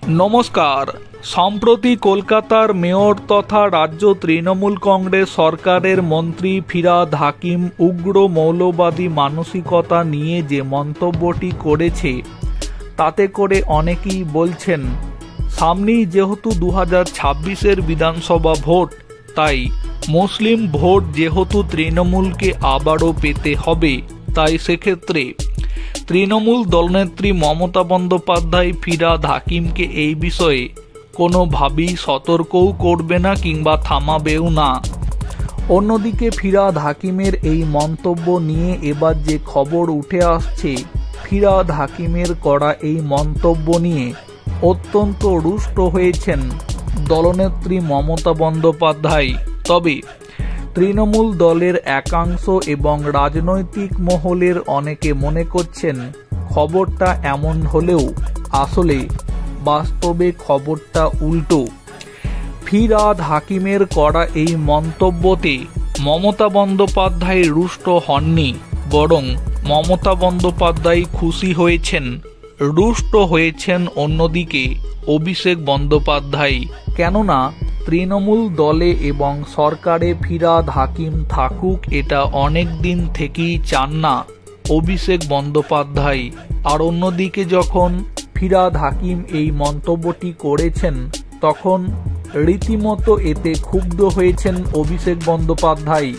नमस्कार। सम्प्रति कलकातार मेयर तथा राज्य तृणमूल कांग्रेस सरकारेर मंत्री फिराद हाकिम उग्र मौलबादी मानसिकता निये जे मंतब्यटी करेছে ताते करे अनेकेई बोलছেন सामनेই जेहेतु 2026 विधानसभा भोट ताई मुस्लिम भोट जेहेतु तृणमूलके आबारो पेते हबे ताई सेक्षेत्रे तृणमूल दलनेत्री ममता बंदोपाध्याय फिराद हाकिमके এই বিষয়ে কোনোভাবেই সতর্কও করবে না কিংবা থামাবেও না। অন্যদিকে ফিরাদ হাকিমের এই মন্তব্য নিয়ে এবার যে খবর উঠে আসছে, ফিরাদ হাকিমের করা এই মন্তব্য নিয়ে অত্যন্ত রুষ্ট হয়েছেন দলনেত্রী মমতা বন্দ্যোপাধ্যায়। তবে তৃণমূল দলের একাংশ এবং রাজনৈতিক মহলের অনেকে মনে করছেন খবরটা এমন হলেও আসলে বাস্তবে খবরটা উল্টো। ফিরাদ হাকিমের করা এই মন্তব্যতে মমতা বন্দ্যোপাধ্যায় রুষ্ট হননি, বরং মমতা বন্দ্যোপাধ্যায় খুশি হয়েছেন। রুষ্ট হয়েছেন অন্যদিকে অভিষেক বন্দ্যোপাধ্যায়, কেননা তৃণমূল দলে এবং সরকারে ফিরাদ হাকিম থাকুক এটা অনেক দিন থেকেই চান না অভিষেক বন্দ্যোপাধ্যায়। আর অন্যদিকে যখন ফিরাদ হাকিম এই মন্তব্যটি করেছেন তখন রীতিমতো এতে ক্ষুব্ধ হয়েছেন অভিষেক বন্দ্যোপাধ্যায়।